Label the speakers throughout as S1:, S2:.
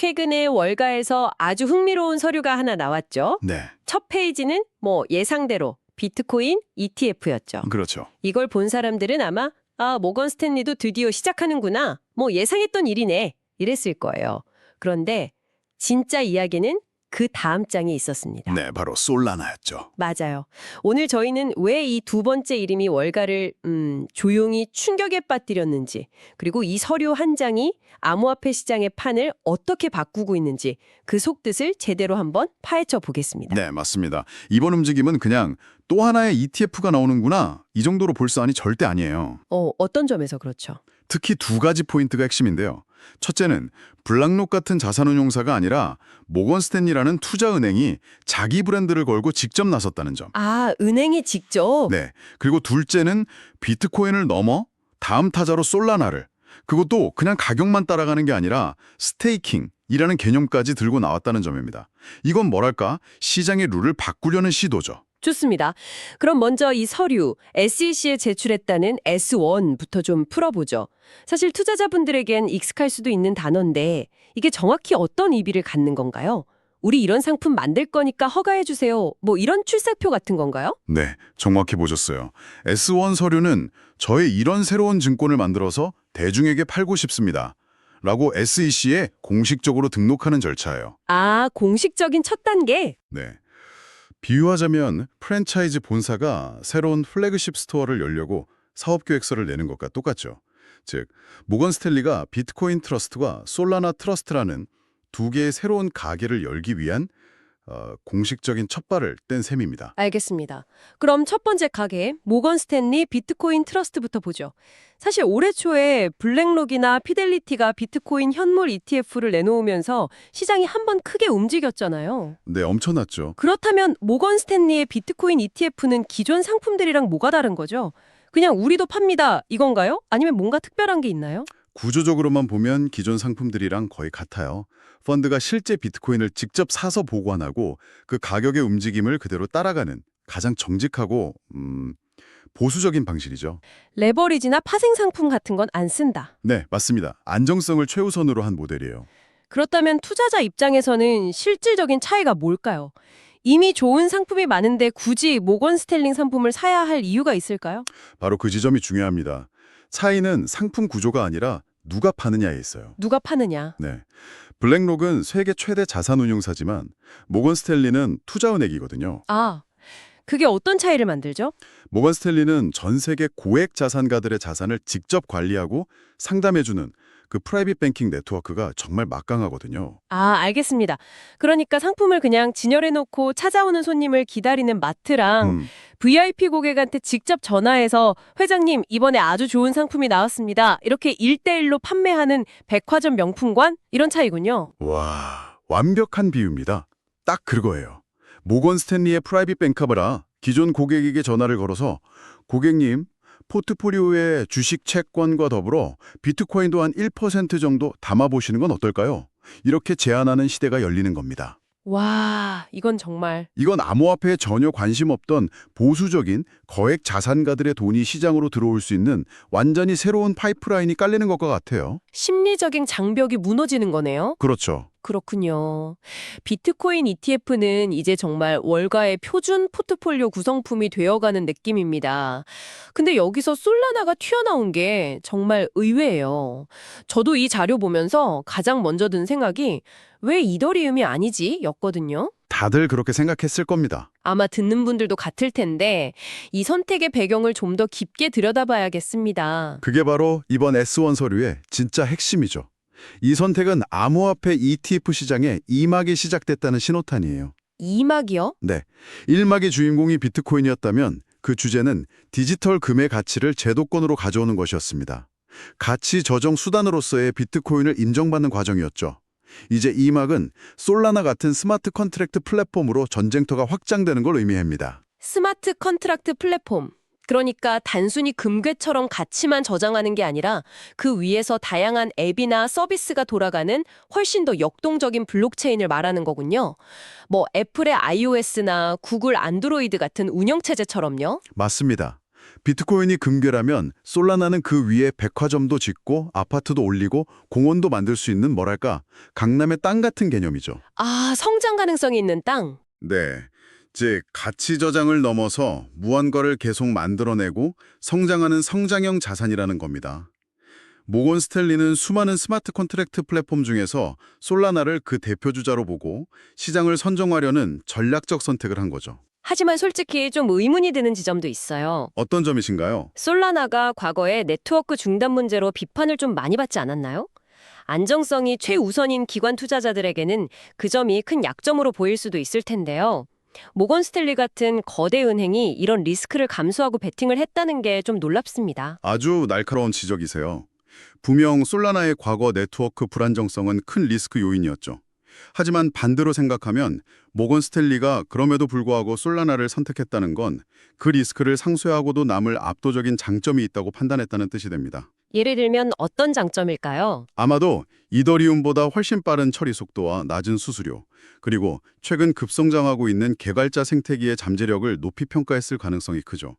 S1: 최근에 월가에서 아주 흥미로운 서류가 하나 나왔죠.
S2: 네,
S1: 첫 페이지는 예상대로 비트코인 ETF였죠.
S2: 그렇죠.
S1: 이걸 본 사람들은 아마 모건 스탠리도 드디어 시작하는구나. 예상했던 일이네. 이랬을 거예요. 그런데 진짜 이야기는 그 다음 장에 있었습니다.
S2: 네, 바로 솔라나였죠.
S1: 맞아요. 오늘 저희는 왜 이 두 번째 이름이 월가를 조용히 충격에 빠뜨렸는지, 그리고 이 서류 한 장이 암호화폐 시장의 판을 어떻게 바꾸고 있는지 그 속뜻을 제대로 한번 파헤쳐 보겠습니다.
S2: 네, 맞습니다. 이번 움직임은 그냥 또 하나의 ETF가 나오는구나 이 정도로 볼 사안이 절대 아니에요.
S1: 어떤 점에서 그렇죠?
S2: 특히 두 가지 포인트가 핵심인데요. 첫째는 블락록 같은 자산운용사가 아니라 모건 스탠리라는 투자은행이 자기 브랜드를 걸고 직접 나섰다는 점.
S1: 은행이 직접?
S2: 네. 그리고 둘째는 비트코인을 넘어 다음 타자로 솔라나를, 그것도 그냥 가격만 따라가는 게 아니라 스테이킹이라는 개념까지 들고 나왔다는 점입니다. 이건 뭐랄까 시장의 룰을 바꾸려는 시도죠.
S1: 좋습니다. 그럼 먼저 이 서류, SEC에 제출했다는 S1부터 좀 풀어보죠. 사실 투자자분들에겐 익숙할 수도 있는 단어인데 이게 정확히 어떤 의미를 갖는 건가요? 우리 이런 상품 만들 거니까 허가해 주세요. 이런 출사표 같은 건가요?
S2: 네, 정확히 보셨어요. S1 서류는 저희 이런 새로운 증권을 만들어서 대중에게 팔고 싶습니다. 라고 SEC에 공식적으로 등록하는 절차예요.
S1: 공식적인 첫 단계?
S2: 네. 비유하자면 프랜차이즈 본사가 새로운 플래그십 스토어를 열려고 사업계획서를 내는 것과 똑같죠. 즉, 모건 스탠리가 비트코인 트러스트와 솔라나 트러스트라는 두 개의 새로운 가게를 열기 위한 공식적인 첫발을 뗀 셈입니다.
S1: 알겠습니다. 그럼 첫 번째 가게, 모건 스탠리 비트코인 트러스트부터 보죠. 사실 올해 초에 블랙록이나 피델리티가 비트코인 현물 ETF를 내놓으면서 시장이 한번 크게 움직였잖아요.
S2: 네, 엄청났죠.
S1: 그렇다면 모건 스탠리의 비트코인 ETF는 기존 상품들이랑 뭐가 다른 거죠? 그냥 우리도 팝니다 이건가요? 아니면 뭔가 특별한 게 있나요?
S2: 구조적으로만 보면 기존 상품들이랑 거의 같아요. 펀드가 실제 비트코인을 직접 사서 보관하고 그 가격의 움직임을 그대로 따라가는 가장 정직하고 보수적인 방식이죠.
S1: 레버리지나 파생 상품 같은 건 안 쓴다.
S2: 네, 맞습니다. 안정성을 최우선으로 한 모델이에요.
S1: 그렇다면 투자자 입장에서는 실질적인 차이가 뭘까요? 이미 좋은 상품이 많은데 굳이 모건 스탠리 상품을 사야 할 이유가 있을까요?
S2: 바로 그 지점이 중요합니다. 차이는 상품 구조가 아니라 누가 파느냐에 있어요.
S1: 누가 파느냐?
S2: 네. 블랙록은 세계 최대 자산운용사지만 모건 스탠리는 투자은행이거든요.
S1: 그게 어떤 차이를 만들죠?
S2: 모건 스탠리는 전 세계 고액 자산가들의 자산을 직접 관리하고 상담해주는 그 프라이빗 뱅킹 네트워크가 정말 막강하거든요.
S1: 알겠습니다. 그러니까 상품을 그냥 진열해놓고 찾아오는 손님을 기다리는 마트랑 VIP 고객한테 직접 전화해서 회장님 이번에 아주 좋은 상품이 나왔습니다. 이렇게 1대1로 판매하는 백화점 명품관? 이런 차이군요.
S2: 와, 완벽한 비유입니다. 딱 그거예요. 모건 스탠리의 프라이빗 뱅커버라 기존 고객에게 전화를 걸어서 고객님, 포트폴리오에 주식 채권과 더불어 비트코인도 한 1% 정도 담아보시는 건 어떨까요? 이렇게 제안하는 시대가 열리는 겁니다.
S1: 와, 이건 정말
S2: 이건 암호화폐에 전혀 관심 없던 보수적인 거액 자산가들의 돈이 시장으로 들어올 수 있는 완전히 새로운 파이프라인이 깔리는 것과 같아요.
S1: 심리적인 장벽이 무너지는 거네요.
S2: 그렇죠.
S1: 그렇군요. 비트코인 ETF는 이제 정말 월가의 표준 포트폴리오 구성품이 되어가는 느낌입니다. 근데 여기서 솔라나가 튀어나온 게 정말 의외예요. 저도 이 자료 보면서 가장 먼저 든 생각이 왜 이더리움이 아니지? 였거든요.
S2: 다들 그렇게 생각했을 겁니다.
S1: 아마 듣는 분들도 같을 텐데 이 선택의 배경을 좀 더 깊게 들여다봐야겠습니다.
S2: 그게 바로 이번 S1 서류의 진짜 핵심이죠. 이 선택은 암호화폐 ETF 시장의 2막이 시작됐다는 신호탄이에요.
S1: 2막이요?
S2: 네. 1막의 주인공이 비트코인이었다면 그 주제는 디지털 금의 가치를 제도권으로 가져오는 것이었습니다. 가치 저정 수단으로서의 비트코인을 인정받는 과정이었죠. 이제 2막은 솔라나 같은 스마트 컨트랙트 플랫폼으로 전쟁터가 확장되는 걸 의미합니다.
S1: 스마트 컨트랙트 플랫폼. 그러니까 단순히 금괴처럼 가치만 저장하는 게 아니라 그 위에서 다양한 앱이나 서비스가 돌아가는 훨씬 더 역동적인 블록체인을 말하는 거군요. 애플의 iOS나 구글 안드로이드 같은 운영체제처럼요?
S2: 맞습니다. 비트코인이 금괴라면 솔라나는 그 위에 백화점도 짓고 아파트도 올리고 공원도 만들 수 있는 뭐랄까 강남의 땅 같은 개념이죠.
S1: 아, 성장 가능성이 있는 땅.
S2: 네. 즉 가치 저장을 넘어서 무한거를 계속 만들어내고 성장하는 성장형 자산이라는 겁니다. 모건 스탠리는 수많은 스마트 컨트랙트 플랫폼 중에서 솔라나를 그 대표 주자로 보고 시장을 선정하려는 전략적 선택을 한 거죠.
S1: 하지만 솔직히 좀 의문이 드는 지점도 있어요.
S2: 어떤 점이신가요?
S1: 솔라나가 과거에 네트워크 중단 문제로 비판을 좀 많이 받지 않았나요? 안정성이 최우선인 기관 투자자들에게는 그 점이 큰 약점으로 보일 수도 있을 텐데요. 모건 스탠리 같은 거대 은행이 이런 리스크를 감수하고 베팅을 했다는 게 좀 놀랍습니다.
S2: 아주 날카로운 지적이세요. 분명 솔라나의 과거 네트워크 불안정성은 큰 리스크 요인이었죠. 하지만 반대로 생각하면 모건 스탠리가 그럼에도 불구하고 솔라나를 선택했다는 건 그 리스크를 상쇄하고도 남을 압도적인 장점이 있다고 판단했다는 뜻이 됩니다.
S1: 예를 들면 어떤 장점일까요?
S2: 아마도 이더리움보다 훨씬 빠른 처리 속도와 낮은 수수료, 그리고 최근 급성장하고 있는 개발자 생태계의 잠재력을 높이 평가했을 가능성이 크죠.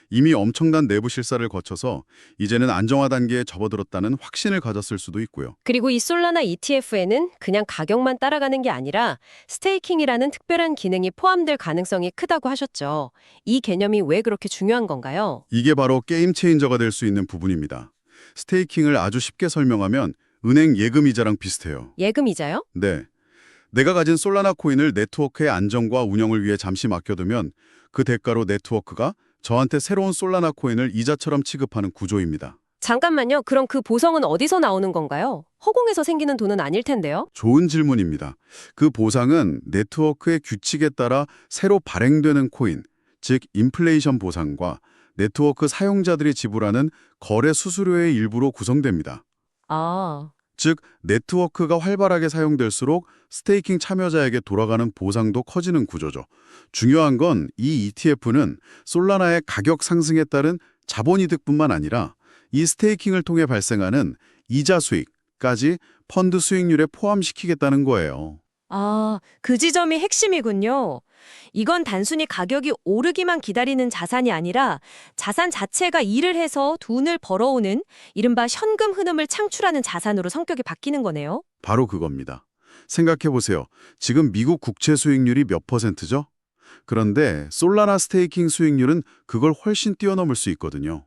S2: 이미 엄청난 내부 실사를 거쳐서 이제는 안정화 단계에 접어들었다는 확신을 가졌을 수도 있고요.
S1: 그리고 이 솔라나 ETF에는 그냥 가격만 따라가는 게 아니라 스테이킹이라는 특별한 기능이 포함될 가능성이 크다고 하셨죠. 이 개념이 왜 그렇게 중요한 건가요?
S2: 이게 바로 게임 체인저가 될 수 있는 부분입니다. 스테이킹을 아주 쉽게 설명하면 은행 예금 이자랑 비슷해요.
S1: 예금이자요?
S2: 네. 내가 가진 솔라나 코인을 네트워크의 안정과 운영을 위해 잠시 맡겨두면 그 대가로 네트워크가 저한테 새로운 솔라나 코인을 이자처럼 취급하는 구조입니다.
S1: 잠깐만요. 그럼 그 보성은 어디서 나오는 건가요? 허공에서 생기는 돈은 아닐 텐데요.
S2: 좋은 질문입니다. 그 보상은 네트워크의 규칙에 따라 새로 발행되는 코인, 즉 인플레이션 보상과 네트워크 사용자들이 지불하는 거래 수수료의 일부로 구성됩니다.
S1: 아,
S2: 즉 네트워크가 활발하게 사용될수록 스테이킹 참여자에게 돌아가는 보상도 커지는 구조죠. 중요한 건 이 ETF는 솔라나의 가격 상승에 따른 자본이득뿐만 아니라 이 스테이킹을 통해 발생하는 이자 수익까지 펀드 수익률에 포함시키겠다는 거예요.
S3: 그 지점이 핵심이군요. 이건 단순히 가격이 오르기만 기다리는 자산이 아니라 자산 자체가 일을 해서 돈을 벌어오는 이른바 현금 흐름을 창출하는 자산으로 성격이 바뀌는 거네요.
S2: 바로 그겁니다. 생각해보세요. 지금 미국 국채 수익률이 몇 %죠? 그런데 솔라나 스테이킹 수익률은 그걸 훨씬 뛰어넘을 수 있거든요.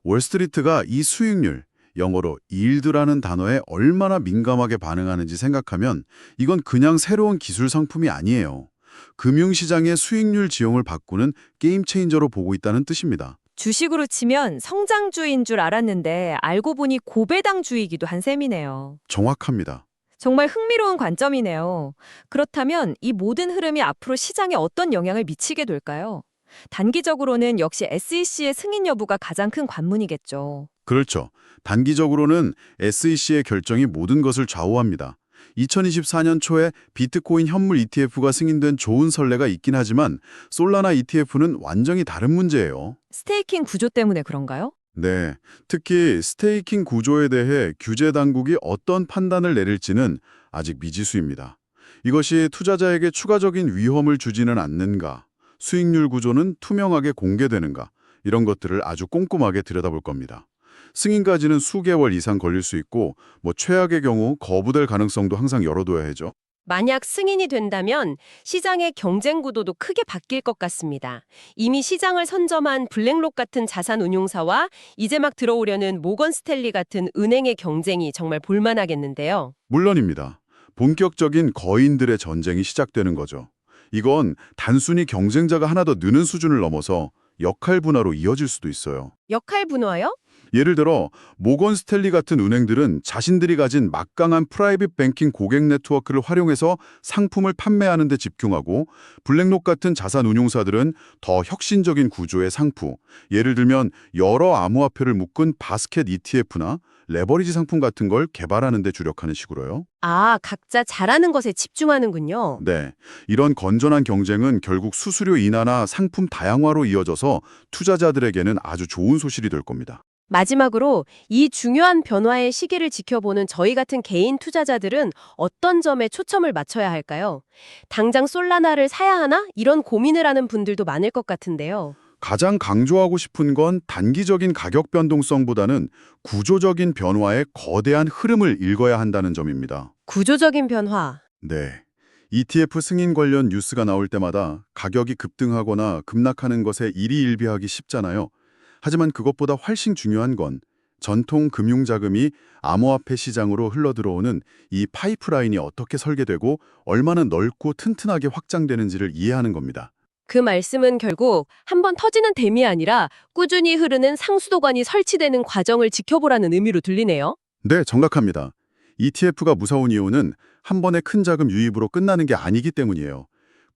S2: 월스트리트가 이 수익률, 영어로 yield라는 단어에 얼마나 민감하게 반응하는지 생각하면 이건 그냥 새로운 기술 상품이 아니에요. 금융시장의 수익률 지형을 바꾸는 게임 체인저로 보고 있다는 뜻입니다.
S3: 주식으로 치면 성장주인 줄 알았는데 알고 보니 고배당주이기도 한 셈이네요.
S2: 정확합니다.
S3: 정말 흥미로운 관점이네요. 그렇다면 이 모든 흐름이 앞으로 시장에 어떤 영향을 미치게 될까요? 단기적으로는 역시 SEC의 승인 여부가 가장 큰 관문이겠죠.
S2: 그렇죠. 단기적으로는 SEC의 결정이 모든 것을 좌우합니다. 2024년 초에 비트코인 현물 ETF가 승인된 좋은 선례가 있긴 하지만 솔라나 ETF는 완전히 다른 문제예요.
S3: 스테이킹 구조 때문에 그런가요?
S2: 네, 특히 스테이킹 구조에 대해 규제 당국이 어떤 판단을 내릴지는 아직 미지수입니다. 이것이 투자자에게 추가적인 위험을 주지는 않는가, 수익률 구조는 투명하게 공개되는가, 이런 것들을 아주 꼼꼼하게 들여다볼 겁니다. 승인까지는 수개월 이상 걸릴 수 있고 최악의 경우 거부될 가능성도 항상 열어둬야죠.
S1: 만약 승인이 된다면 시장의 경쟁 구도도 크게 바뀔 것 같습니다. 이미 시장을 선점한 블랙록 같은 자산 운용사와 이제 막 들어오려는 모건 스탠리 같은 은행의 경쟁이 정말 볼만하겠는데요.
S2: 물론입니다. 본격적인 거인들의 전쟁이 시작되는 거죠. 이건 단순히 경쟁자가 하나 더 느는 수준을 넘어서 역할 분화로 이어질 수도 있어요.
S1: 역할 분화요?
S2: 예를 들어 모건 스탠리 같은 은행들은 자신들이 가진 막강한 프라이빗 뱅킹 고객 네트워크를 활용해서 상품을 판매하는 데 집중하고 블랙록 같은 자산 운용사들은 더 혁신적인 구조의 상품, 예를 들면 여러 암호화폐를 묶은 바스켓 ETF나 레버리지 상품 같은 걸 개발하는 데 주력하는 식으로요.
S1: 각자 잘하는 것에 집중하는군요.
S2: 네, 이런 건전한 경쟁은 결국 수수료 인하나 상품 다양화로 이어져서 투자자들에게는 아주 좋은 소실이 될 겁니다.
S1: 마지막으로 이 중요한 변화의 시기를 지켜보는 저희 같은 개인 투자자들은 어떤 점에 초점을 맞춰야 할까요? 당장 솔라나를 사야 하나? 이런 고민을 하는 분들도 많을 것 같은데요.
S2: 가장 강조하고 싶은 건 단기적인 가격 변동성보다는 구조적인 변화의 거대한 흐름을 읽어야 한다는 점입니다.
S1: 구조적인 변화.
S2: 네. ETF 승인 관련 뉴스가 나올 때마다 가격이 급등하거나 급락하는 것에 일희일비하기 쉽잖아요. 하지만 그것보다 훨씬 중요한 건 전통 금융자금이 암호화폐 시장으로 흘러들어오는 이 파이프라인이 어떻게 설계되고 얼마나 넓고 튼튼하게 확장되는지를 이해하는 겁니다.
S1: 그 말씀은 결국 한번 터지는 댐이 아니라 꾸준히 흐르는 상수도관이 설치되는 과정을 지켜보라는 의미로 들리네요.
S2: 네, 정확합니다. ETF가 무서운 이유는 한 번의 큰 자금 유입으로 끝나는 게 아니기 때문이에요.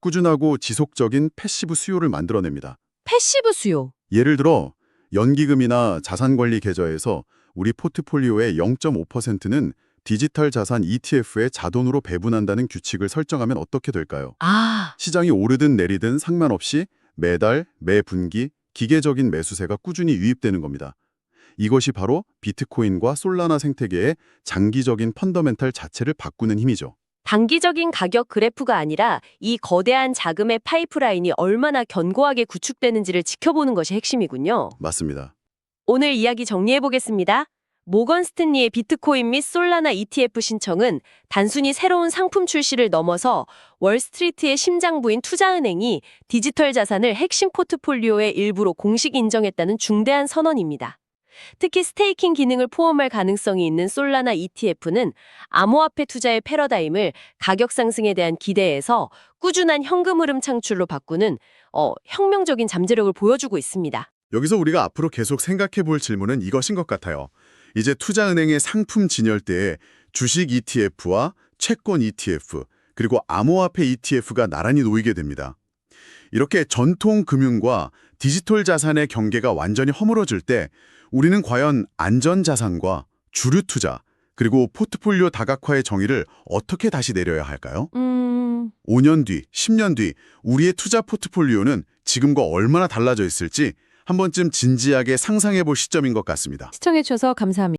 S2: 꾸준하고 지속적인 패시브 수요를 만들어냅니다.
S1: 패시브 수요.
S2: 예를 들어 연기금이나 자산관리 계좌에서 우리 포트폴리오의 0.5%는 디지털 자산 ETF에 자동으로 배분한다는 규칙을 설정하면 어떻게 될까요?
S1: 아,
S2: 시장이 오르든 내리든 상관없이 매달, 매분기 기계적인 매수세가 꾸준히 유입되는 겁니다. 이것이 바로 비트코인과 솔라나 생태계의 장기적인 펀더멘탈 자체를 바꾸는 힘이죠.
S1: 단기적인 가격 그래프가 아니라 이 거대한 자금의 파이프라인이 얼마나 견고하게 구축되는지를 지켜보는 것이 핵심이군요.
S2: 맞습니다.
S1: 오늘 이야기 정리해보겠습니다. 모건 스탠리의 비트코인 및 솔라나 ETF 신청은 단순히 새로운 상품 출시를 넘어서 월스트리트의 심장부인 투자은행이 디지털 자산을 핵심 포트폴리오의 일부로 공식 인정했다는 중대한 선언입니다. 특히 스테이킹 기능을 포함할 가능성이 있는 솔라나 ETF는 암호화폐 투자의 패러다임을 가격 상승에 대한 기대에서 꾸준한 현금 흐름 창출로 바꾸는 혁명적인 잠재력을 보여주고 있습니다.
S2: 여기서 우리가 앞으로 계속 생각해 볼 질문은 이것인 것 같아요. 이제 투자은행의 상품 진열대에 주식 ETF와 채권 ETF, 그리고 암호화폐 ETF가 나란히 놓이게 됩니다. 이렇게 전통 금융과 디지털 자산의 경계가 완전히 허물어질 때 우리는 과연 안전자산과 주류 투자, 그리고 포트폴리오 다각화의 정의를 어떻게 다시 내려야 할까요? 5년 뒤, 10년 뒤 우리의 투자 포트폴리오는 지금과 얼마나 달라져 있을지 한 번쯤 진지하게 상상해 볼 시점인 것 같습니다.
S1: 시청해주셔서 감사합니다.